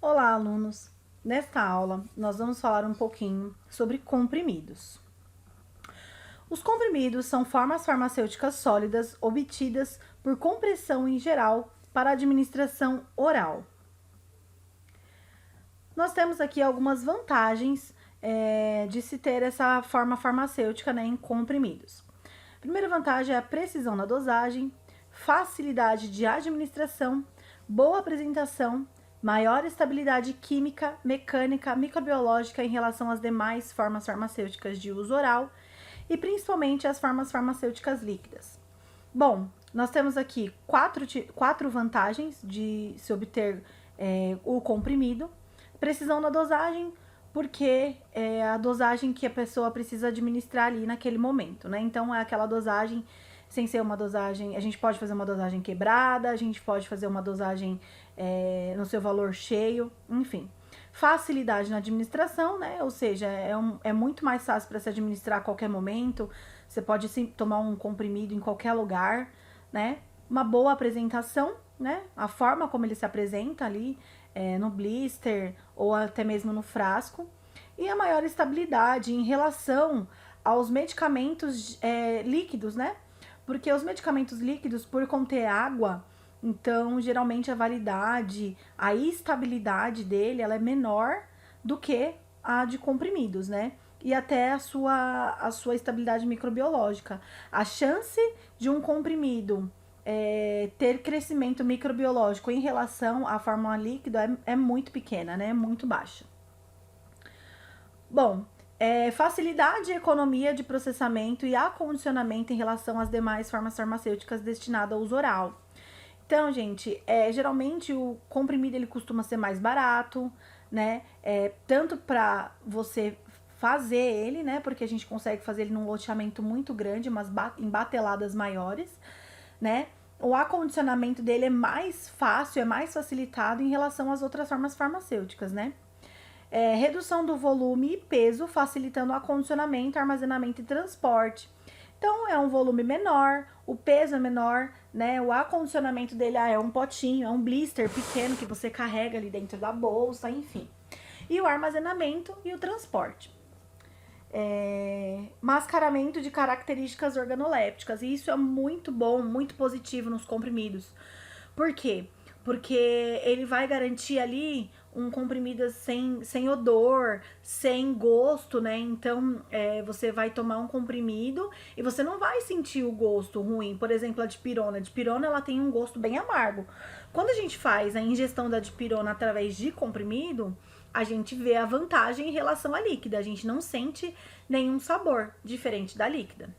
Olá, alunos! Nesta aula, nós vamos falar um pouquinho sobre comprimidos. Os comprimidos são formas farmacêuticas sólidas obtidas por compressão em geral para administração oral. Nós temos aqui algumas vantagens de se ter essa forma farmacêutica, em comprimidos. A primeira vantagem é a precisão na dosagem, facilidade de administração, boa apresentação, maior estabilidade química, mecânica, microbiológica em relação às demais formas farmacêuticas de uso oral e principalmente as formas farmacêuticas líquidas. Bom, nós temos aqui quatro vantagens de se obter o comprimido. Precisão na dosagem, porque é a dosagem que a pessoa precisa administrar ali naquele momento, né? Então, é aquela dosagem, sem ser uma dosagem, a gente pode fazer uma dosagem quebrada, a gente pode fazer uma dosagem no seu valor cheio, enfim. Facilidade na administração, né? Ou seja, é muito mais fácil para se administrar a qualquer momento, você pode tomar um comprimido em qualquer lugar, né? Uma boa apresentação, né? A forma como ele se apresenta ali, no blister ou até mesmo no frasco, e a maior estabilidade em relação aos medicamentos líquidos, né? Porque os medicamentos líquidos, por conter água, então geralmente a validade, a estabilidade dele, ela é menor do que a de comprimidos, né? E até a sua estabilidade microbiológica. A chance de um comprimido ter crescimento microbiológico em relação à fórmula líquida é muito pequena, né? Muito baixa. Bom, facilidade e economia de processamento e acondicionamento em relação às demais formas farmacêuticas destinadas ao uso oral. Então, gente, geralmente o comprimido ele costuma ser mais barato, né? Tanto para você fazer ele, né? Porque a gente consegue fazer ele num loteamento muito grande, em bateladas maiores, né? O acondicionamento dele é mais fácil, é mais facilitado em relação às outras formas farmacêuticas, né? Redução do volume e peso, facilitando o acondicionamento, armazenamento e transporte. Então, é um volume menor, o peso é menor, né? O acondicionamento dele é um potinho, é um blister pequeno que você carrega ali dentro da bolsa, enfim. E o armazenamento e o transporte. Mascaramento de características organolépticas. E isso é muito bom, muito positivo nos comprimidos. Por quê? Porque ele vai garantir ali um comprimido sem odor, sem gosto, né? Então, você vai tomar um comprimido e você não vai sentir o gosto ruim. Por exemplo, a dipirona. A dipirona, ela tem um gosto bem amargo. Quando a gente faz a ingestão da dipirona através de comprimido, a gente vê a vantagem em relação à líquida. A gente não sente nenhum sabor diferente da líquida.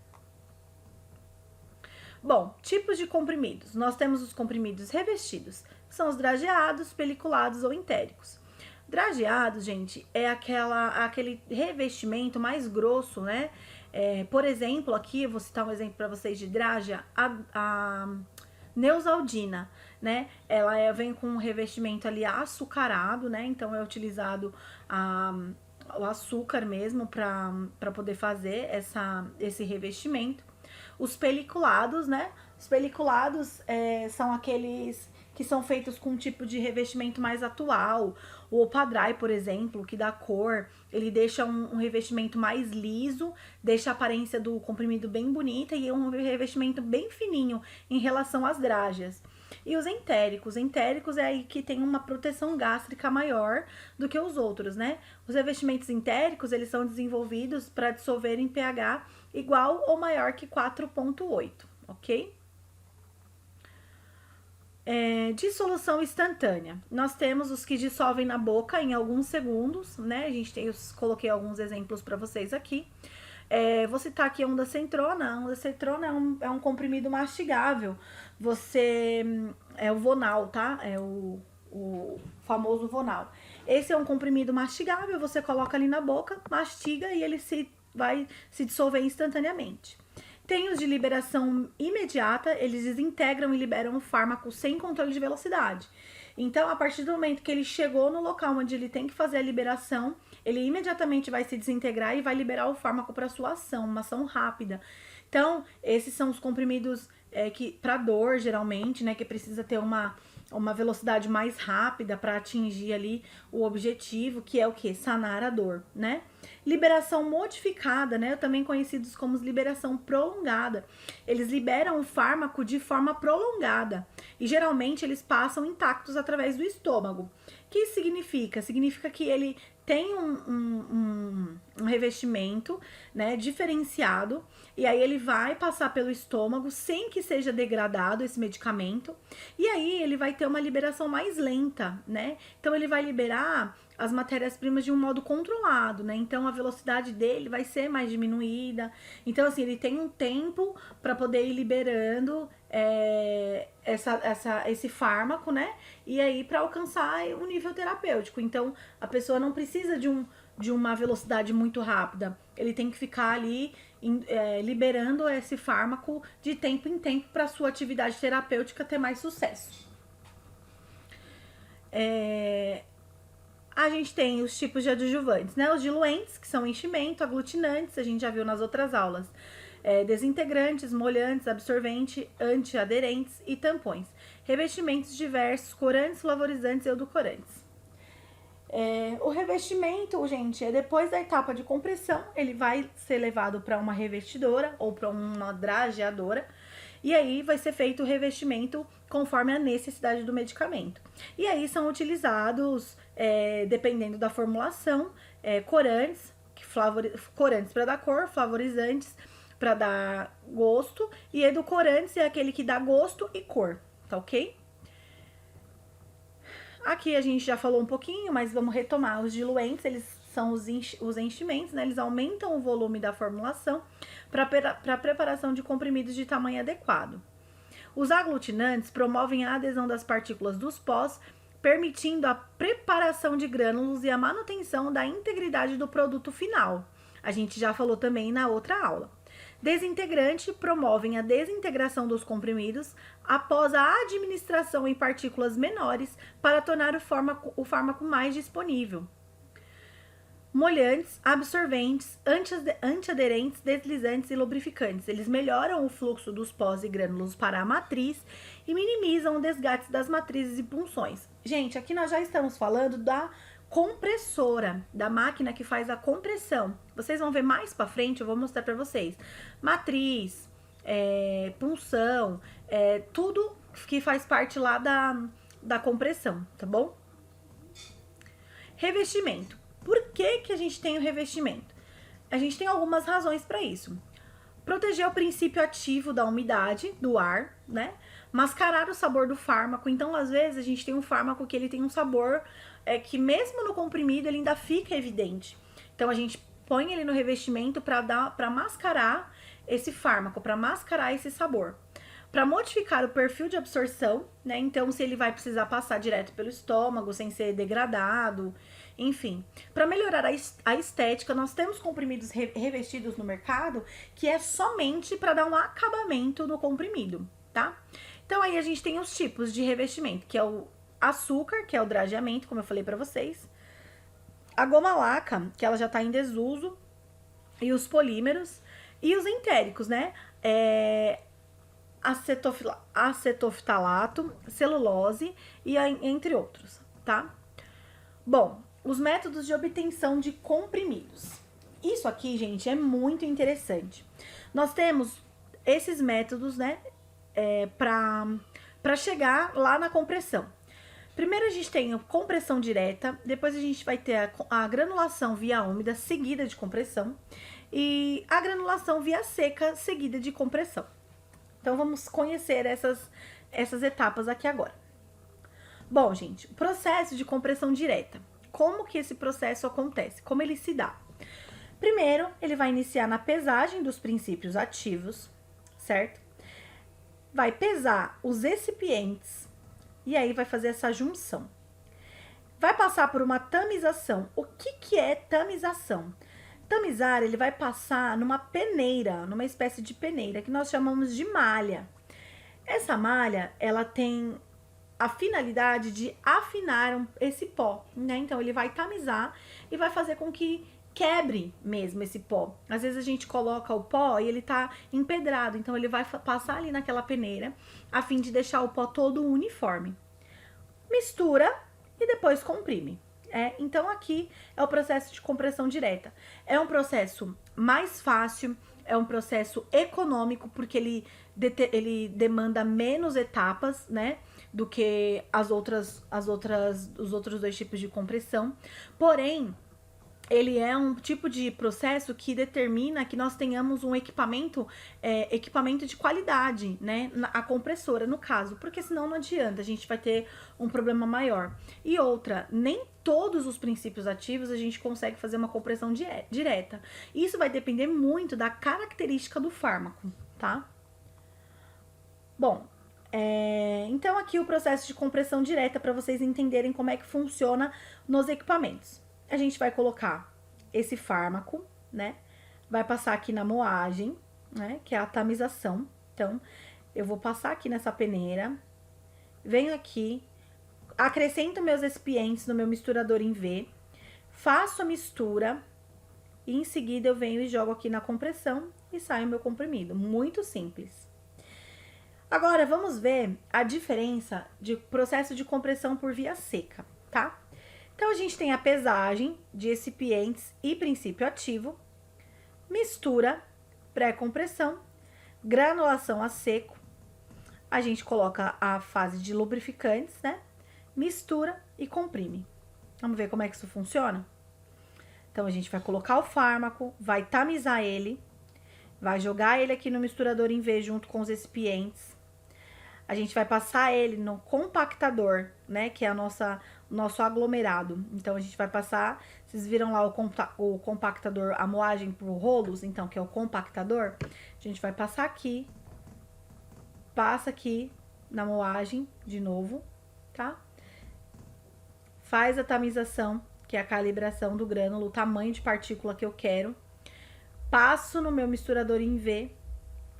Bom, tipos de comprimidos. Nós temos os comprimidos revestidos, que são os drageados, peliculados ou entéricos. Drageados, gente, é aquele revestimento mais grosso, né? Por exemplo, aqui eu vou citar um exemplo para vocês de drágea, a Neosaldina, né? Ela vem com um revestimento ali açucarado, né? Então é utilizado o açúcar mesmo para poder fazer esse revestimento. Os peliculados, né? Os peliculados são aqueles que são feitos com um tipo de revestimento mais atual. O Opadry, por exemplo, que dá cor, ele deixa um revestimento mais liso, deixa a aparência do comprimido bem bonita e um revestimento bem fininho em relação às drágeas. E os entéricos. Entéricos é aí que tem uma proteção gástrica maior do que os outros, né? Os revestimentos entéricos, eles são desenvolvidos para dissolver em pH igual ou maior que 4,8, ok? Dissolução instantânea. Nós temos os que dissolvem na boca em alguns segundos, né? Eu coloquei alguns exemplos para vocês aqui. Vou citar aqui a ondancetrona. A ondancetrona é um comprimido mastigável. É o Vonal, tá? É o famoso Vonal. Esse é um comprimido mastigável, você coloca ali na boca, mastiga e ele vai se dissolver instantaneamente. Tem os de liberação imediata, eles desintegram e liberam o fármaco sem controle de velocidade. Então, a partir do momento que ele chegou no local onde ele tem que fazer a liberação, ele imediatamente vai se desintegrar e vai liberar o fármaco para sua ação, uma ação rápida. Então, esses são os comprimidos que para dor, geralmente, né, que precisa ter uma uma velocidade mais rápida para atingir ali o objetivo, que é o que? Sanar a dor, né? Liberação modificada, né? Também conhecidos como liberação prolongada. Eles liberam o fármaco de forma prolongada e geralmente eles passam intactos através do estômago. O que isso significa? Significa que ele tem um revestimento, né, diferenciado, e aí ele vai passar pelo estômago sem que seja degradado esse medicamento, e aí ele vai ter uma liberação mais lenta, né? Então ele vai liberar as matérias-primas de um modo controlado, né? Então a velocidade dele vai ser mais diminuída. Então, assim, ele tem um tempo para poder ir liberando esse fármaco, né? E aí para alcançar o nível terapêutico. Então, a pessoa não precisa de uma velocidade muito rápida. Ele tem que ficar ali liberando esse fármaco de tempo em tempo para sua atividade terapêutica ter mais sucesso. A gente tem os tipos de adjuvantes, né? Os diluentes, que são enchimento, aglutinantes, a gente já viu nas outras aulas. Desintegrantes, molhantes, absorvente, antiaderentes e tampões. Revestimentos diversos, corantes, flavorizantes e edulcorantes. O revestimento, gente, depois da etapa de compressão, ele vai ser levado para uma revestidora ou para uma drageadora, e aí vai ser feito o revestimento conforme a necessidade do medicamento. E aí são utilizados, dependendo da formulação, corantes, corantes para dar cor, flavorizantes para dar gosto, e edulcorantes é aquele que dá gosto e cor, tá ok? Aqui a gente já falou um pouquinho, mas vamos retomar. Os diluentes, eles são os enchimentos, né? Eles aumentam o volume da formulação para a preparação de comprimidos de tamanho adequado. Os aglutinantes promovem a adesão das partículas dos pós, permitindo a preparação de grânulos e a manutenção da integridade do produto final. A gente já falou também na outra aula. Desintegrante promovem a desintegração dos comprimidos após a administração em partículas menores para tornar o fármaco mais disponível. Molhantes, absorventes, antiaderentes, deslizantes e lubrificantes. Eles melhoram o fluxo dos pós e grânulos para a matriz e minimizam o desgaste das matrizes e punções. Gente, aqui nós já estamos falando da compressora, da máquina que faz a compressão. Vocês vão ver mais pra frente, eu vou mostrar pra vocês. Matriz, punção, tudo que faz parte lá da compressão, tá bom? Revestimento. Por que a gente tem o revestimento? A gente tem algumas razões para isso. Proteger o princípio ativo da umidade do ar, né? Mascarar o sabor do fármaco. Então, às vezes, a gente tem um fármaco que ele tem um sabor que mesmo no comprimido ele ainda fica evidente. Então, a gente põe ele no revestimento para mascarar esse fármaco, para mascarar esse sabor. Para modificar o perfil de absorção, né? Então, se ele vai precisar passar direto pelo estômago, sem ser degradado, enfim. Para melhorar a estética, nós temos comprimidos revestidos no mercado que é somente para dar um acabamento no comprimido, tá? Então, aí a gente tem os tipos de revestimento, que é o açúcar, que é o drageamento, como eu falei para vocês. A goma laca, que ela já tá em desuso, e os polímeros. E os entéricos, né? Acetofitalato, celulose e entre outros, tá? Bom, os métodos de obtenção de comprimidos. Isso aqui, gente, é muito interessante. Nós temos esses métodos, né, para chegar lá na compressão. Primeiro a gente tem a compressão direta, depois a gente vai ter a granulação via úmida, seguida de compressão, e a granulação via seca, seguida de compressão. Então, vamos conhecer essas etapas aqui agora. Bom, gente, o processo de compressão direta. Como que esse processo acontece? Como ele se dá? Primeiro, ele vai iniciar na pesagem dos princípios ativos, certo? Vai pesar os recipientes e aí vai fazer essa junção. Vai passar por uma tamização. O que é tamização? Tamizar, ele vai passar numa peneira, numa espécie de peneira, que nós chamamos de malha. Essa malha, ela tem a finalidade de afinar esse pó, né? Então, ele vai tamizar e vai fazer com que quebre mesmo esse pó. Às vezes a gente coloca o pó e ele tá empedrado, então ele vai passar ali naquela peneira, a fim de deixar o pó todo uniforme. mistura e depois comprime. Então aqui é o processo de compressão direta. É um processo mais fácil, é um processo econômico, porque ele demanda menos etapas, né, do que os outros dois tipos de compressão. Porém, ele é um tipo de processo que determina que nós tenhamos um equipamento de qualidade, né? A compressora, no caso, porque senão não adianta, a gente vai ter um problema maior. E outra, nem todos os princípios ativos a gente consegue fazer uma compressão direta. Isso vai depender muito da característica do fármaco, tá? Bom, então aqui o processo de compressão direta para vocês entenderem como é que funciona nos equipamentos. A gente vai colocar esse fármaco, né? Vai passar aqui na moagem, né? Que é a tamização. Então, eu vou passar aqui nessa peneira, venho aqui, acrescento meus excipientes no meu misturador em V, faço a mistura e em seguida eu venho e jogo aqui na compressão e sai o meu comprimido. Muito simples. Agora, vamos ver a diferença de processo de compressão por via seca, tá? Então, a gente tem a pesagem de excipientes e princípio ativo, mistura, pré-compressão, granulação a seco, a gente coloca a fase de lubrificantes, né? Mistura e comprime. Vamos ver como é que isso funciona? Então, a gente vai colocar o fármaco, vai tamizar ele, vai jogar ele aqui no misturador em V junto com os excipientes. A gente vai passar ele no compactador, né, que é o nosso aglomerado. Então, a gente vai passar, vocês viram lá o compactador, a moagem por rolos, então, que é o compactador. A gente vai passar aqui, passa aqui na moagem de novo, tá? Faz a tamização, que é a calibração do grânulo, o tamanho de partícula que eu quero. Passo no meu misturador em V,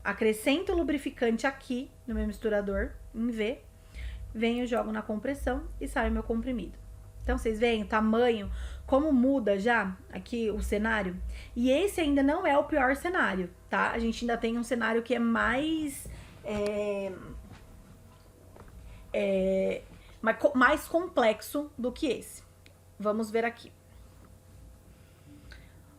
acrescento o lubrificante aqui no meu misturador em V, venho, jogo na compressão e sai o meu comprimido. Então, vocês veem o tamanho, como muda já aqui o cenário? E esse ainda não é o pior cenário, tá? A gente ainda tem um cenário que é mais complexo do que esse. Vamos ver aqui.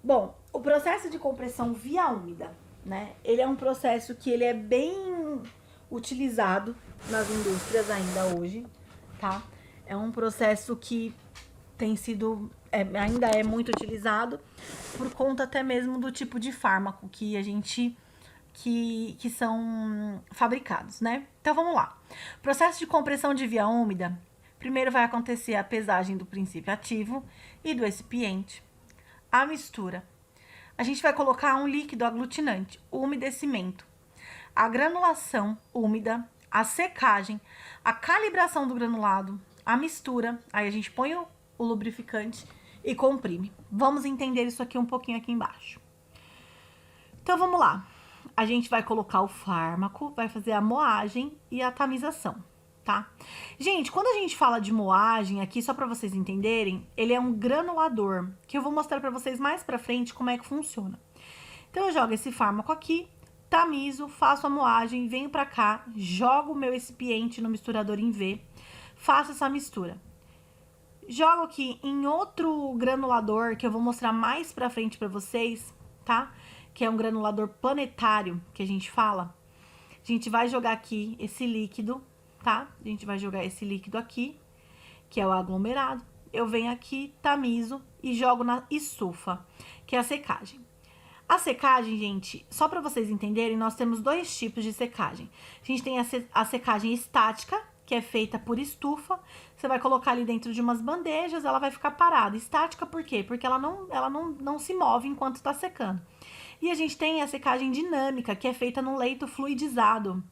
Bom, o processo de compressão via úmida, né? Ele é um processo que ele é bem utilizado nas indústrias ainda hoje, tá? É um processo que tem sido, ainda é muito utilizado por conta até mesmo do tipo de fármaco que que são fabricados, né? Então, vamos lá. Processo de compressão de via úmida, primeiro vai acontecer a pesagem do princípio ativo e do excipiente, a mistura. A gente vai colocar um líquido aglutinante, o umedecimento, a granulação úmida, a secagem, a calibração do granulado, a mistura, aí a gente põe o lubrificante e comprime. Vamos entender isso aqui um pouquinho aqui embaixo. Então, vamos lá. A gente vai colocar o fármaco, vai fazer a moagem e a tamização, tá? Gente, quando a gente fala de moagem aqui, só para vocês entenderem, ele é um granulador, que eu vou mostrar para vocês mais para frente como é que funciona. Então, eu jogo esse fármaco aqui, tamizo, faço a moagem, venho para cá, jogo o meu excipiente no misturador em V, faço essa mistura. Jogo aqui em outro granulador, que eu vou mostrar mais para frente para vocês, tá? Que é um granulador planetário, que a gente fala. A gente vai jogar aqui esse líquido, tá? A gente vai jogar esse líquido aqui, que é o aglomerado. Eu venho aqui, tamizo e jogo na estufa, que é a secagem. A secagem, gente, só para vocês entenderem, nós temos dois tipos de secagem. A gente tem a secagem estática, que é feita por estufa. Você vai colocar ali dentro de umas bandejas, ela vai ficar parada. Estática por quê? Porque ela não se move enquanto está secando. E a gente tem a secagem dinâmica, que é feita no leito fluidizado,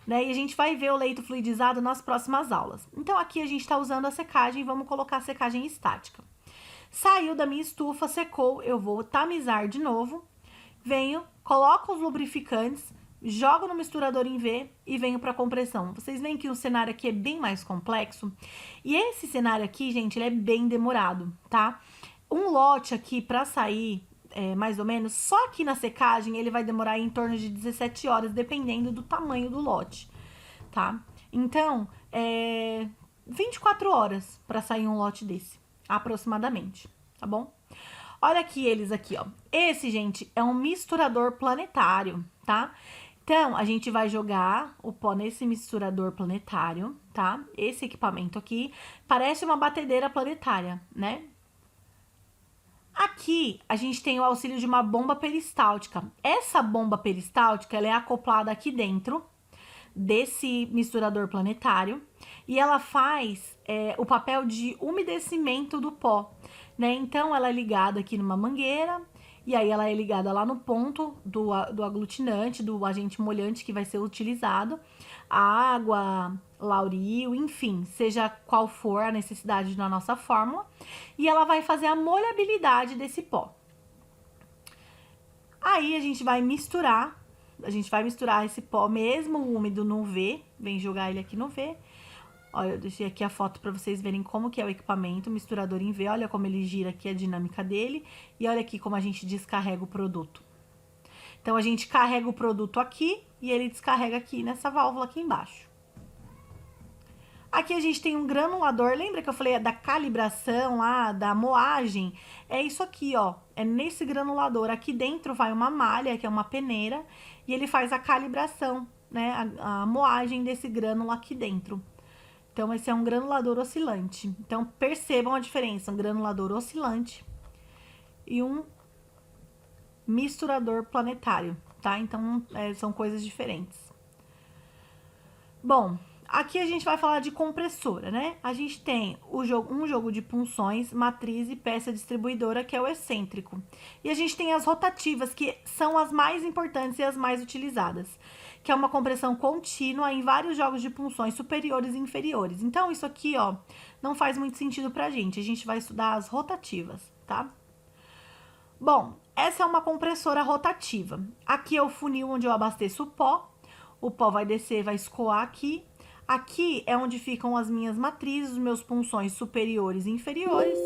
né? E a gente vai ver o leito fluidizado nas próximas aulas. Então, aqui a gente está usando a secagem, vamos colocar a secagem estática. Saiu da minha estufa, secou, eu vou tamizar de novo. Venho, coloco os lubrificantes, jogo no misturador em V e venho para compressão. Vocês veem que o cenário aqui é bem mais complexo. E esse cenário aqui, gente, ele é bem demorado, tá? Um lote aqui para sair... mais ou menos, só aqui na secagem ele vai demorar em torno de 17 horas, dependendo do tamanho do lote, tá? Então, 24 horas para sair um lote desse, aproximadamente, tá bom? Olha aqui eles aqui, ó. Esse, gente, é um misturador planetário, tá? Então, a gente vai jogar o pó nesse misturador planetário, tá? Esse equipamento aqui parece uma batedeira planetária, né? Aqui, a gente tem o auxílio de uma bomba peristáltica. Essa bomba peristáltica, ela é acoplada aqui dentro desse misturador planetário e ela faz o papel de umedecimento do pó, né? Então, ela é ligada aqui numa mangueira e aí ela é ligada lá no ponto do aglutinante, do agente molhante que vai ser utilizado, a água, lauril, enfim, seja qual for a necessidade da nossa fórmula, e ela vai fazer a molhabilidade desse pó. Aí a gente vai misturar esse pó mesmo úmido no V, vem jogar ele aqui no V. Olha, eu deixei aqui a foto para vocês verem como que é o equipamento, o misturador em V, olha como ele gira aqui a dinâmica dele, e olha aqui como a gente descarrega o produto. Então, a gente carrega o produto aqui e ele descarrega aqui nessa válvula aqui embaixo. Aqui a gente tem um granulador, lembra que eu falei da calibração lá, da moagem? É isso aqui, ó, é nesse granulador. Aqui dentro vai uma malha, que é uma peneira, e ele faz a calibração, né, a moagem desse grânulo aqui dentro. Então, esse é um granulador oscilante. Então, percebam a diferença, um granulador oscilante e um misturador planetário, tá? Então, são coisas diferentes. Bom, aqui a gente vai falar de compressora, né? A gente tem um jogo de punções, matriz e peça distribuidora, que é o excêntrico. E a gente tem as rotativas, que são as mais importantes e as mais utilizadas, que é uma compressão contínua em vários jogos de punções superiores e inferiores. Então, isso aqui, ó, não faz muito sentido pra gente. A gente vai estudar as rotativas, tá? Bom, essa é uma compressora rotativa. Aqui é o funil onde eu abasteço o pó vai descer, vai escoar aqui. Aqui é onde ficam as minhas matrizes, os meus punções superiores e inferiores.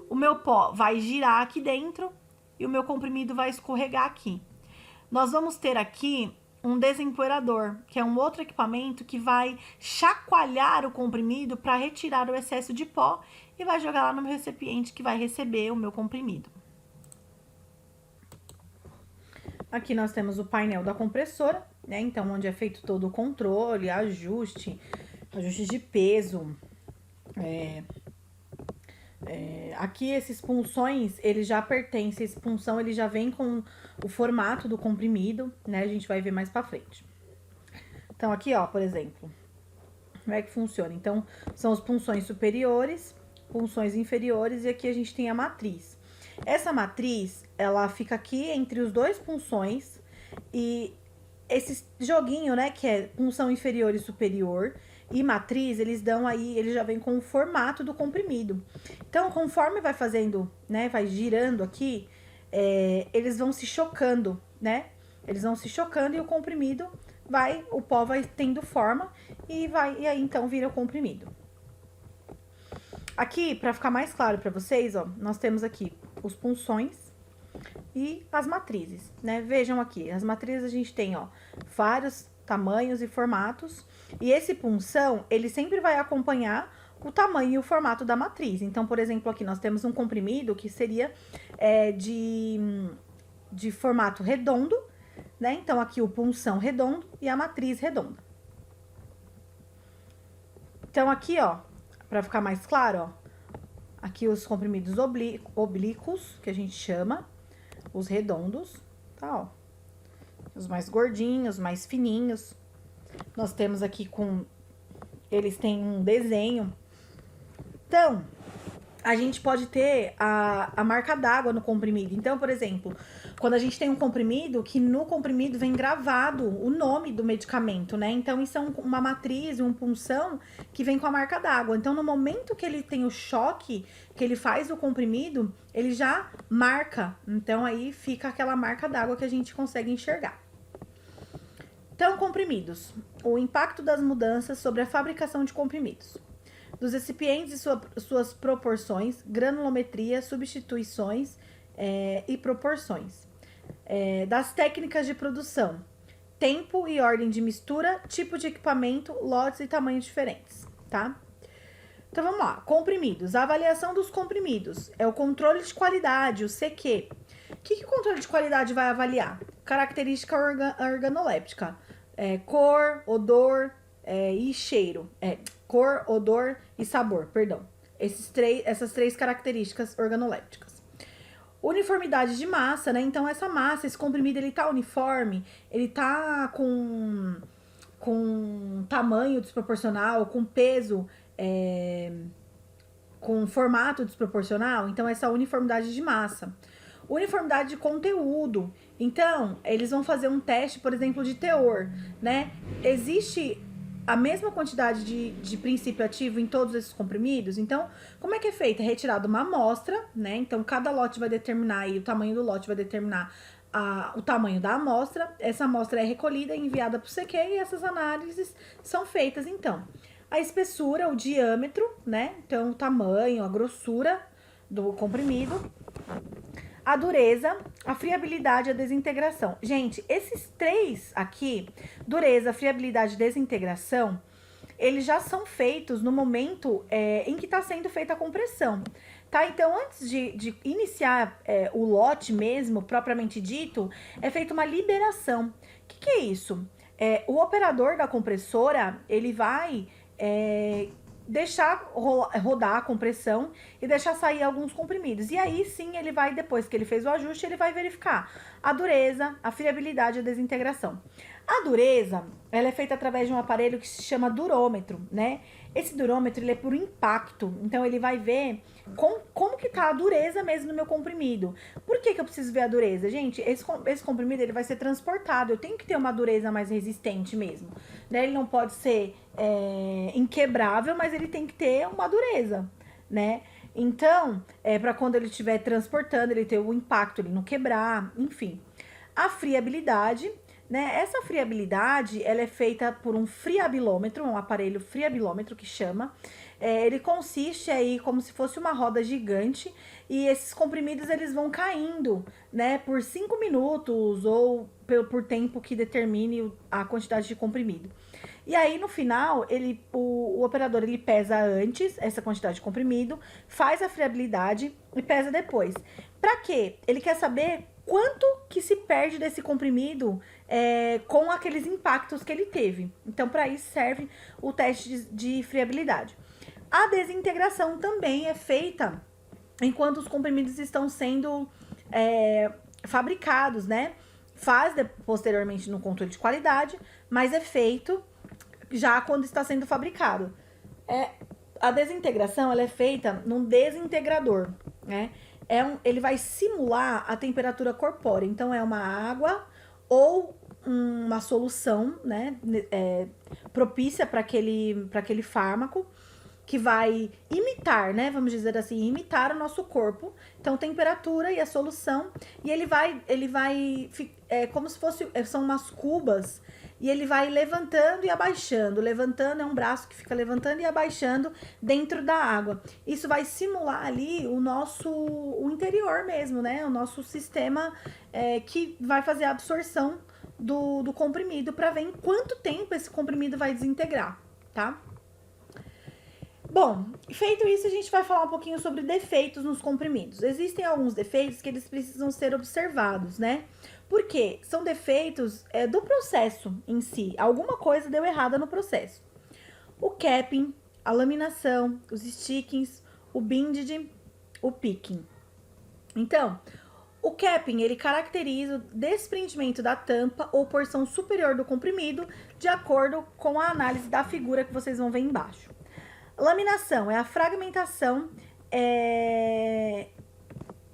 O meu pó vai girar aqui dentro e o meu comprimido vai escorregar aqui. Nós vamos ter aqui um desempoeirador, que é um outro equipamento que vai chacoalhar o comprimido para retirar o excesso de pó e vai jogar lá no meu recipiente que vai receber o meu comprimido. Aqui nós temos o painel da compressora, né? Então, onde é feito todo o controle, ajuste de peso. Aqui esses punções, eles já pertencem, esse punção ele já vem com o formato do comprimido, né? A gente vai ver mais pra frente. Então, aqui, ó, por exemplo, como é que funciona? Então, são os punções superiores, punções inferiores e aqui a gente tem a matriz. Essa matriz, ela fica aqui entre os dois punções e esse joguinho, né, que é punção inferior e superior e matriz, eles dão aí, ele já vem com o formato do comprimido. Então, conforme vai fazendo, né, vai girando aqui, eles vão se chocando, né? Eles vão se chocando e o comprimido o pó vai tendo forma e aí então vira o comprimido. Aqui, para ficar mais claro para vocês, ó, nós temos aqui os punções e as matrizes, né? Vejam aqui, as matrizes a gente tem, ó, vários tamanhos e formatos, e esse punção, ele sempre vai acompanhar o tamanho e o formato da matriz. Então, por exemplo, aqui nós temos um comprimido que seria de formato redondo, né? Então, aqui o punção redondo e a matriz redonda. Então, aqui, ó, para ficar mais claro, ó, aqui os comprimidos oblíquos, que a gente chama, os redondos, tá, ó. Os mais gordinhos, mais fininhos. Nós temos aqui eles têm um desenho. Então, a gente pode ter a marca d'água no comprimido. Então, por exemplo, quando a gente tem um comprimido, que no comprimido vem gravado o nome do medicamento, né? Então, isso é uma matriz, uma punção que vem com a marca d'água. Então, no momento que ele tem o choque, que ele faz o comprimido, ele já marca. Então, aí fica aquela marca d'água que a gente consegue enxergar. Então, comprimidos. O impacto das mudanças sobre a fabricação de comprimidos. Dos recipientes e suas proporções, granulometria, substituições e proporções. Das técnicas de produção, tempo e ordem de mistura, tipo de equipamento, lotes e tamanhos diferentes. tá? Então, vamos lá. Comprimidos. A avaliação dos comprimidos é o controle de qualidade, o CQ. O que o controle de qualidade vai avaliar? Característica organoléptica. Cor, odor e cheiro. Cor, odor e sabor, perdão. Essas três características organolépticas. Uniformidade de massa, né? Então, essa massa, esse comprimido, ele tá uniforme, ele tá com tamanho desproporcional, com peso, com formato desproporcional. Então, essa uniformidade de massa. Uniformidade de conteúdo. Então, eles vão fazer um teste, por exemplo, de teor, né? Existe a mesma quantidade de princípio ativo em todos esses comprimidos. Então, como é que é feito? É retirada uma amostra, né? Então, cada lote vai determinar, e o tamanho do lote vai determinar o tamanho da amostra. Essa amostra é recolhida e enviada para o CQ e essas análises são feitas, então. A espessura, o diâmetro, né? Então, o tamanho, a grossura do comprimido. A dureza, a friabilidade e a desintegração. Gente, esses três aqui, dureza, friabilidade e desintegração, eles já são feitos no momento em que está sendo feita a compressão, tá? Então, antes de iniciar o lote mesmo, propriamente dito, é feita uma liberação. O que é isso? O operador da compressora, ele vai deixar rodar a compressão e deixar sair alguns comprimidos. E aí sim ele vai, depois que ele fez o ajuste, ele vai verificar a dureza, a friabilidade e a desintegração. A dureza, ela é feita através de um aparelho que se chama durômetro, né? Esse durômetro, ele é por impacto, então ele vai ver como que tá a dureza mesmo no meu comprimido. Por que eu preciso ver a dureza? Gente, esse comprimido, ele vai ser transportado, eu tenho que ter uma dureza mais resistente mesmo, né? Ele não pode ser inquebrável, mas ele tem que ter uma dureza, né? Então, para quando ele estiver transportando, ele ter o impacto, ele não quebrar, enfim. A friabilidade, né? Essa friabilidade, ela é feita por um friabilômetro, um aparelho friabilômetro que chama. Ele consiste aí como se fosse uma roda gigante e esses comprimidos eles vão caindo, né? Por 5 minutos ou por tempo que determine a quantidade de comprimido. E aí, no final, o operador ele pesa antes essa quantidade de comprimido, faz a friabilidade e pesa depois. Pra quê? Ele quer saber quanto que se perde desse comprimido com aqueles impactos que ele teve. Então, para isso serve o teste de friabilidade. A desintegração também é feita enquanto os comprimidos estão sendo fabricados, né? Faz posteriormente no controle de qualidade, mas é feito já quando está sendo fabricado. A desintegração, ela é feita num desintegrador, né? Ele vai simular a temperatura corpórea. Então, é uma água ou uma solução, né? Propícia para aquele fármaco, que vai imitar, né? Vamos dizer assim, imitar o nosso corpo. Então, temperatura e a solução. E ele vai como se fosse, são umas cubas. E ele vai levantando e abaixando. Levantando é um braço que fica levantando e abaixando dentro da água. Isso vai simular ali o interior mesmo, né? O nosso sistema que vai fazer a absorção do comprimido para ver em quanto tempo esse comprimido vai desintegrar, tá? Bom, feito isso, a gente vai falar um pouquinho sobre defeitos nos comprimidos. Existem alguns defeitos que eles precisam ser observados, né? Porque são defeitos do processo em si. Alguma coisa deu errada no processo. O capping, a laminação, os stickings, o binding, o picking. Então, o capping, ele caracteriza o desprendimento da tampa ou porção superior do comprimido, de acordo com a análise da figura que vocês vão ver embaixo. Laminação é a fragmentação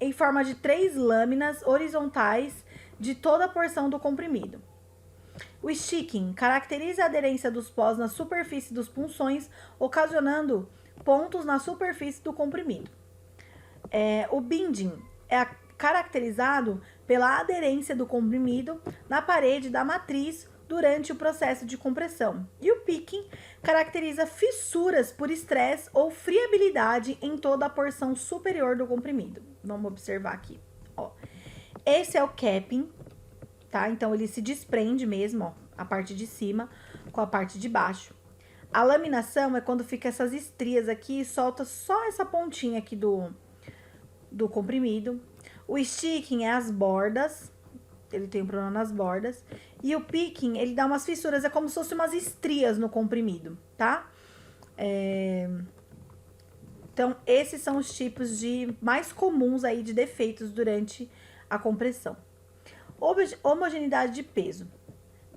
em forma de 3 lâminas horizontais de toda a porção do comprimido. O sticking caracteriza a aderência dos pós na superfície dos punções, ocasionando pontos na superfície do comprimido. O binding é caracterizado pela aderência do comprimido na parede da matriz durante o processo de compressão. E o picking caracteriza fissuras por estresse ou friabilidade em toda a porção superior do comprimido. Vamos observar aqui. Ó. Esse é o capping, tá? Então, ele se desprende mesmo, ó, a parte de cima com a parte de baixo. A laminação é quando fica essas estrias aqui e solta só essa pontinha aqui do comprimido. O sticking é as bordas, ele tem um problema nas bordas. E o picking, ele dá umas fissuras, é como se fossem umas estrias no comprimido, tá? Então, esses são os tipos mais comuns aí de defeitos durante a compressão. Homogeneidade de peso.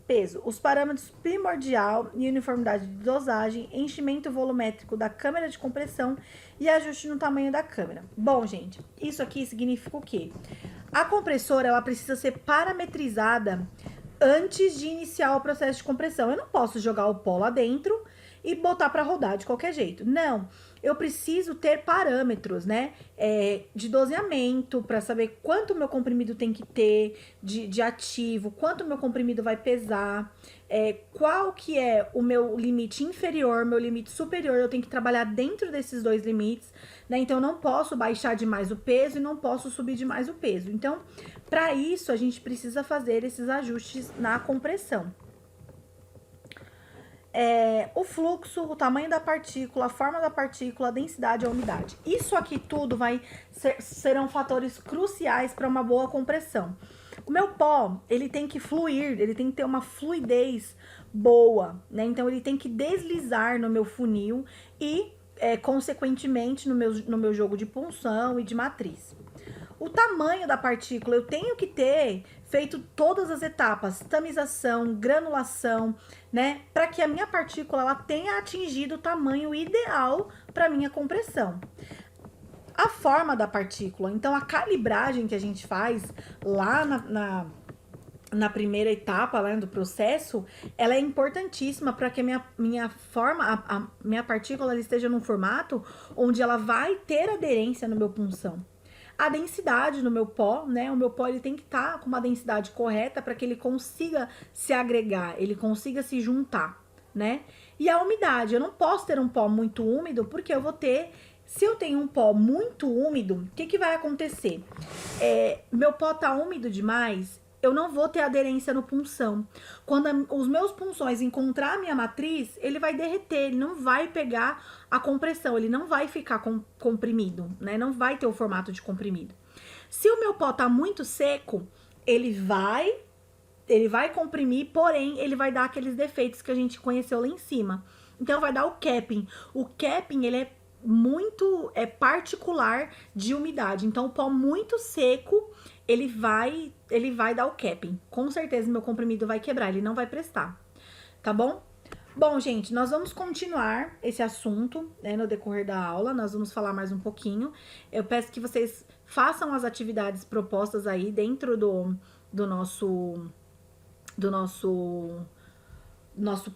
Peso, os parâmetros primordial e uniformidade de dosagem, enchimento volumétrico da câmara de compressão e ajuste no tamanho da câmara. Bom, gente, isso aqui significa o quê? A compressora, ela precisa ser parametrizada antes de iniciar o processo de compressão. Eu não posso jogar o pó lá dentro e botar para rodar de qualquer jeito. Não, eu preciso ter parâmetros, né, de doseamento para saber quanto meu comprimido tem que ter de ativo, quanto meu comprimido vai pesar, qual que é o meu limite inferior, meu limite superior, eu tenho que trabalhar dentro desses dois limites, né, então eu não posso baixar demais o peso e não posso subir demais o peso. Então, para isso, a gente precisa fazer esses ajustes na compressão. O fluxo, o tamanho da partícula, a forma da partícula, a densidade, a umidade. Isso aqui tudo serão fatores cruciais para uma boa compressão. O meu pó, ele tem que fluir, ele tem que ter uma fluidez boa, né? Então, ele tem que deslizar no meu funil e, consequentemente, no meu jogo de punção e de matriz. O tamanho da partícula, eu tenho que ter feito todas as etapas, tamização, granulação, né? Para que a minha partícula ela tenha atingido o tamanho ideal para minha compressão. A forma da partícula, então a calibragem que a gente faz lá na primeira etapa lá do processo, ela é importantíssima para que a minha partícula ela esteja num formato onde ela vai ter aderência no meu punção. A densidade no meu pó, né? O meu pó ele tem que estar com uma densidade correta para que ele consiga se agregar, ele consiga se juntar, né? E a umidade, eu não posso ter um pó muito úmido, porque eu vou ter... Se eu tenho um pó muito úmido, o que vai acontecer? Meu pó tá úmido demais, eu não vou ter aderência no punção. Quando os meus punções encontrar a minha matriz, ele vai derreter, ele não vai pegar a compressão, ele não vai ficar comprimido, né? Não vai ter o formato de comprimido. Se o meu pó tá muito seco, ele vai comprimir, porém, ele vai dar aqueles defeitos que a gente conheceu lá em cima. Então, vai dar o capping. O capping, ele é muito particular de umidade. Então, o pó muito seco, ele vai dar o capping. Com certeza, meu comprimido vai quebrar, ele não vai prestar. Tá bom? Bom, gente, nós vamos continuar esse assunto, né, no decorrer da aula. Nós vamos falar mais um pouquinho. Eu peço que vocês façam as atividades propostas aí dentro do nosso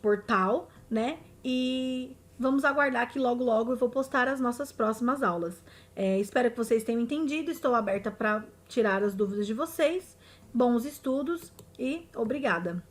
portal, né? E vamos aguardar que logo, logo eu vou postar as nossas próximas aulas. Espero que vocês tenham entendido. Estou aberta para tirar as dúvidas de vocês. Bons estudos e obrigada!